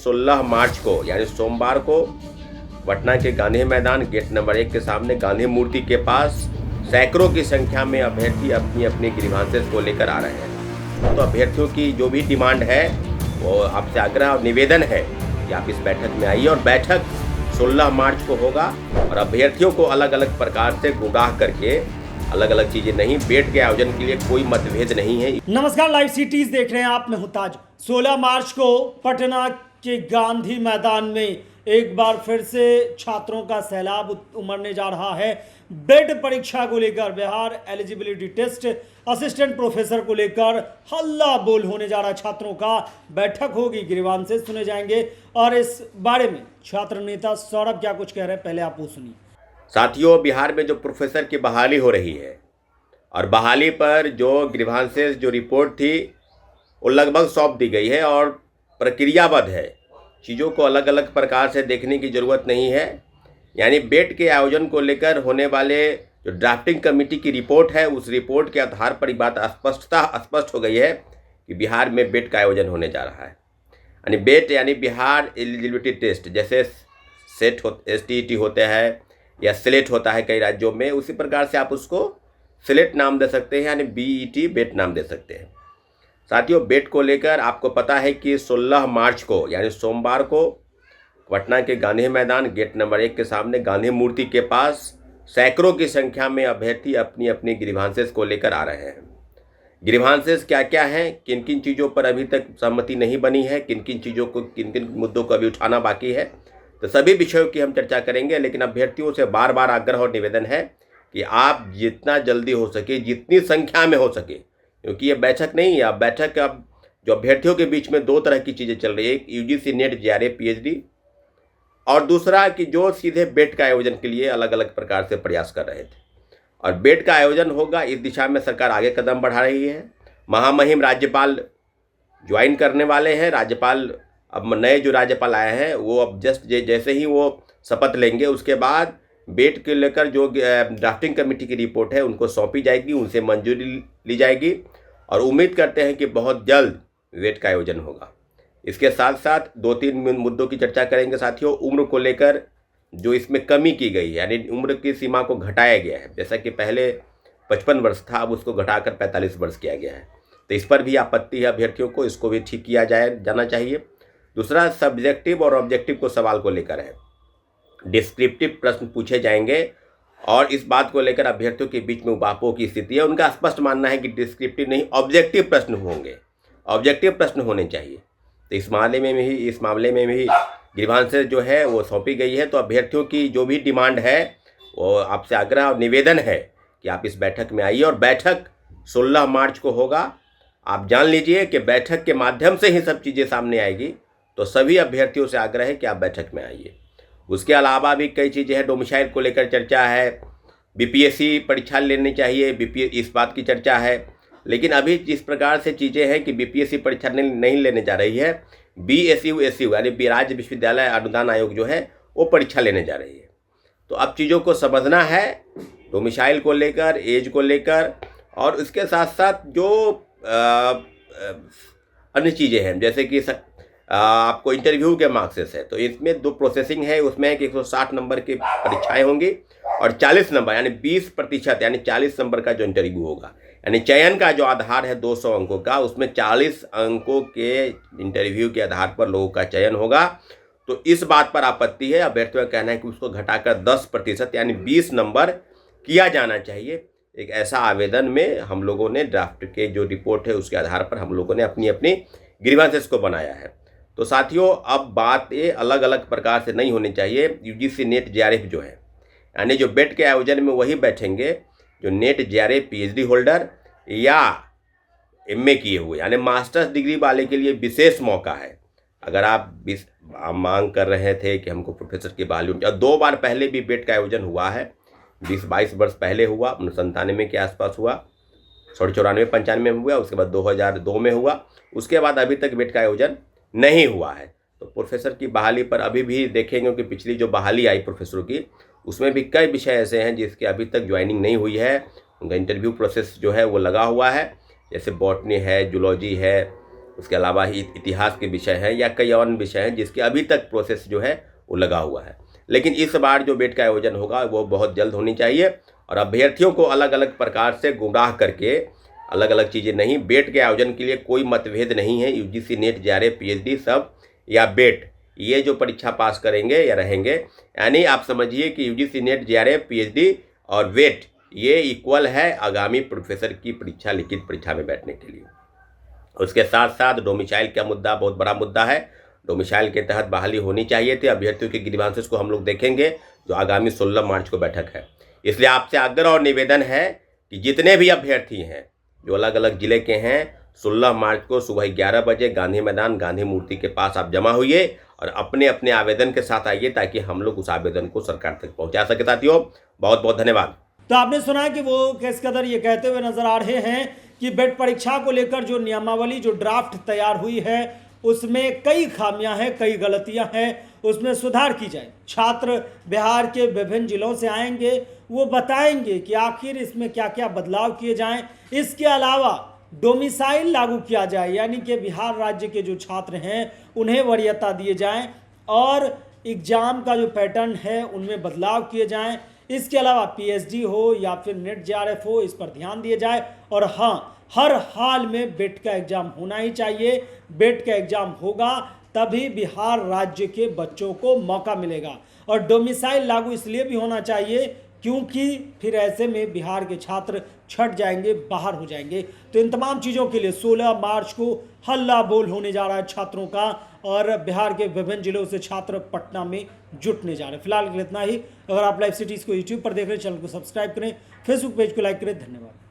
16 मार्च को यानी सोमवार को पटना के गांधी मैदान गेट नंबर 1 के सामने गांधी मूर्ति के पास सैकड़ों की संख्या में अभ्यर्थी अपनी अपनी ग्रीवांसेस को लेकर आ रहे हैं। तो अभ्यर्थियों की जो भी डिमांड है वो आपसे आग्रह और निवेदन है कि आप इस बैठक में आइए और बैठक 16 मार्च को होगा और अभ्यर्थियों को अलग अलग प्रकार से गुमराह करके अलग अलग चीजें नहीं, बेट के आयोजन के लिए कोई मतभेद नहीं है। नमस्कार, लाइव सिटीज देख रहे हैं आप। मैं हूं ताज। 16 मार्च को पटना के गांधी मैदान में एक बार फिर से छात्रों का सैलाब उमड़ने जा रहा है। बेड परीक्षा को लेकर Bihar eligibility test assistant professor को लेकर हल्ला बोल होने जा रहा है। छात्रों का बैठक होगी, ग्रीवांसेस सुने जाएंगे और इस बारे में छात्र नेता सौरभ क्या कुछ कह रहे हैं, पहले आप वो सुनिए। साथियों, बिहार में जो प्रोफेसर की बहाली हो रही है और बहाली पर जो ग्रीवांसेस जो रिपोर्ट थी वो लगभग सौंप दी गई है और प्रक्रियाबद्ध है। चीज़ों को अलग अलग प्रकार से देखने की ज़रूरत नहीं है। यानी बेट के आयोजन को लेकर होने वाले जो ड्राफ्टिंग कमेटी की रिपोर्ट है, उस रिपोर्ट के आधार पर ये बात स्पष्ट हो गई है कि बिहार में बेट का आयोजन होने जा रहा है। यानी बेट यानी बिहार एलिजिबिलिटी टेस्ट, जैसे सेट STET होते हैं या स्लेट होता है कई राज्यों में, उसी प्रकार से आप उसको स्लेट नाम दे सकते हैं, यानी BET बेट नाम दे सकते हैं। साथियों, बेट को लेकर आपको पता है कि 16 मार्च को यानी सोमवार को पटना के गांधी मैदान गेट नंबर 1 के सामने गांधी मूर्ति के पास सैकड़ों की संख्या में अभ्यर्थी अपनी अपनी ग्रीवांसेस को लेकर आ रहे हैं। ग्रीवांसेस क्या क्या हैं, किन किन चीज़ों पर अभी तक सहमति नहीं बनी है, किन किन मुद्दों को अभी उठाना बाकी है, तो सभी विषयों की हम चर्चा करेंगे। लेकिन अभ्यर्थियों से बार बार आग्रह और निवेदन है कि आप जितना जल्दी हो सके, जितनी संख्या में हो सके, क्योंकि ये बैठक नहीं है। अब बैठक अब जो अभ्यर्थियों के बीच में दो तरह की चीज़ें चल रही है, एक UGC नेट JRF PhD और दूसरा कि जो सीधे बेट का आयोजन के लिए अलग अलग प्रकार से प्रयास कर रहे थे। और बेट का आयोजन होगा, इस दिशा में सरकार आगे कदम बढ़ा रही है। महामहिम राज्यपाल ज्वाइन करने वाले हैं। राज्यपाल अब नए जो राज्यपाल आए हैं वो अब जैसे ही वो शपथ लेंगे उसके बाद बेट के लेकर जो ड्राफ्टिंग कमेटी की रिपोर्ट है उनको सौंपी जाएगी, उनसे मंजूरी ली जाएगी और उम्मीद करते हैं कि बहुत जल्द बेट का आयोजन होगा। इसके साथ साथ 2-3 मुद्दों की चर्चा करेंगे। साथियों, उम्र को लेकर जो इसमें कमी की गई है, यानी उम्र की सीमा को घटाया गया है। जैसा कि पहले 55 वर्ष था, अब उसको घटाकर 45 वर्ष किया गया है। तो इस पर भी आपत्ति है अभ्यर्थियों को, इसको भी ठीक किया जाना चाहिए। दूसरा, सब्जेक्टिव और ऑब्जेक्टिव को सवाल को लेकर है। डिस्क्रिप्टिव प्रश्न पूछे जाएंगे और इस बात को लेकर अभ्यर्थियों के बीच में उबापों की स्थिति है। उनका स्पष्ट मानना है कि डिस्क्रिप्टिव नहीं, ऑब्जेक्टिव प्रश्न होंगे, ऑब्जेक्टिव प्रश्न होने चाहिए। तो इस मामले में भी ग्रीवांसेस जो है वो सौंपी गई है। तो अभ्यर्थियों की जो भी डिमांड है वो आपसे आग्रह और निवेदन है कि आप इस बैठक में आइए और बैठक 16 मार्च को होगा। आप जान लीजिए कि बैठक के माध्यम से ही सब चीज़ें सामने आएगी। तो सभी अभ्यर्थियों से आग्रह है कि आप बैठक में आइए। उसके अलावा भी कई चीज़ें हैं। डोमिसाइल को लेकर चर्चा है, BPSC परीक्षा लेनी चाहिए, इस बात की चर्चा है। लेकिन अभी जिस प्रकार से चीज़ें हैं कि BPSC परीक्षा नहीं लेने जा रही है, BSU यानी राज्य विश्वविद्यालय अनुदान आयोग जो है वो परीक्षा लेने जा रही है। तो अब चीज़ों को समझना है, डोमिसाइल को लेकर, एज को लेकर, और इसके साथ साथ जो अन्य चीज़ें हैं, जैसे कि आपको इंटरव्यू के मार्क्सेस है। तो इसमें 2 प्रोसेसिंग है। उसमें एक 160 नंबर की परीक्षाएं होंगी और 40 नंबर यानी 20% यानी 40 नंबर का जो इंटरव्यू होगा। यानी चयन का जो आधार है 200 अंकों का, उसमें 40 अंकों के इंटरव्यू के आधार पर लोगों का चयन होगा। तो इस बात पर आपत्ति है। अभ्यर्थियों का कहना है कि उसको घटाकर 10% यानी 20 नंबर किया जाना चाहिए। एक ऐसा आवेदन में हम लोगों ने ड्राफ्ट के जो रिपोर्ट है उसके आधार पर हम लोगों ने अपनी अपनी ग्रीवांसेस को बनाया है। तो साथियों, अब बात ये अलग अलग प्रकार से नहीं होनी चाहिए। UGC नेट JRF जो है, यानी जो बेट के आयोजन में वही बैठेंगे जो नेट JRF PhD होल्डर या MA किए हुए, यानी मास्टर्स डिग्री वाले के लिए विशेष मौका है। अगर आप मांग कर रहे थे कि हमको प्रोफेसर की बहाली होनी, और 2 बार पहले भी बेट का आयोजन हुआ है। 20-22 वर्ष पहले हुआ, 1997 के आसपास हुआ, 94-95 में हुआ, उसके बाद 2002 में हुआ। उसके बाद अभी तक बेट का आयोजन नहीं हुआ है। तो प्रोफेसर की बहाली पर अभी भी देखेंगे कि पिछली जो बहाली आई प्रोफेसरों की, उसमें भी कई विषय ऐसे हैं जिसके अभी तक ज्वाइनिंग नहीं हुई है। उनका इंटरव्यू प्रोसेस जो है वो लगा हुआ है, जैसे बॉटनी है, जूलॉजी है, उसके अलावा ही इतिहास के विषय हैं या कई और विषय हैं जिसके अभी तक प्रोसेस जो है वो लगा हुआ है। लेकिन इस बार जो बेट का आयोजन होगा वो बहुत जल्द होनी चाहिए और अभ्यर्थियों को अलग अलग प्रकार से गुमराह करके अलग अलग चीज़ें नहीं, बेट के आयोजन के लिए कोई मतभेद नहीं है। यूजीसी नेट जेआरएफ पीएचडी सब या बेट ये जो परीक्षा पास करेंगे या रहेंगे, यानी आप समझिए कि यूजीसी नेट जेआरएफ पीएचडी और वेट ये इक्वल है आगामी प्रोफेसर की परीक्षा लिखित परीक्षा में बैठने के लिए। उसके साथ साथ डोमिसाइल का मुद्दा बहुत बड़ा मुद्दा है। डोमिसाइल के तहत बहाली होनी चाहिए थी। अभ्यर्थियों के ग्रीवांसेस को हम लोग देखेंगे जो आगामी 16 मार्च को बैठक है। इसलिए आपसे आग्रह और निवेदन है कि जितने भी अभ्यर्थी हैं जो अलग अलग जिले के हैं, 16 मार्च को सुबह 11 बजे गांधी मैदान गांधी मूर्ति के पास आप जमा होइए और अपने अपने आवेदन के साथ आइए ताकि हम लोग उस आवेदन को सरकार तक पहुंचा सके। साथियों बहुत बहुत धन्यवाद। तो आपने सुना कि वो किस कदर ये कहते हुए नजर आ रहे हैं कि बेट परीक्षा को लेकर जो नियमावली जो ड्राफ्ट तैयार हुई है उसमें कई खामियां हैं, कई गलतियां हैं, उसमें सुधार की जाए। छात्र बिहार के विभिन्न जिलों से आएंगे, वो बताएंगे कि आखिर इसमें क्या क्या बदलाव किए जाएं। इसके अलावा डोमिसाइल लागू किया जाए, यानी कि बिहार राज्य के जो छात्र हैं उन्हें वरीयता दिए जाएं और एग्जाम का जो पैटर्न है उनमें बदलाव किए जाएं। इसके अलावा पीएचडी हो या फिर नेट जेआरएफ हो, इस पर ध्यान दिया जाए। और हाँ, हर हाल में बेट का एग्जाम होना ही चाहिए। बेट का एग्जाम होगा तभी बिहार राज्य के बच्चों को मौका मिलेगा। और डोमिसाइल लागू इसलिए भी होना चाहिए क्योंकि फिर ऐसे में बिहार के छात्र छट जाएंगे, बाहर हो जाएंगे। तो इन तमाम चीज़ों के लिए 16 मार्च को हल्ला बोल होने जा रहा है छात्रों का और बिहार के विभिन्न जिलों से छात्र पटना में जुटने जा रहे हैं। फिलहाल के लिए इतना ही। अगर आप लाइव सिटीज़ को यूट्यूब पर देख रहे हैं, चैनल को सब्सक्राइब करें, फेसबुक पेज को लाइक करें। धन्यवाद।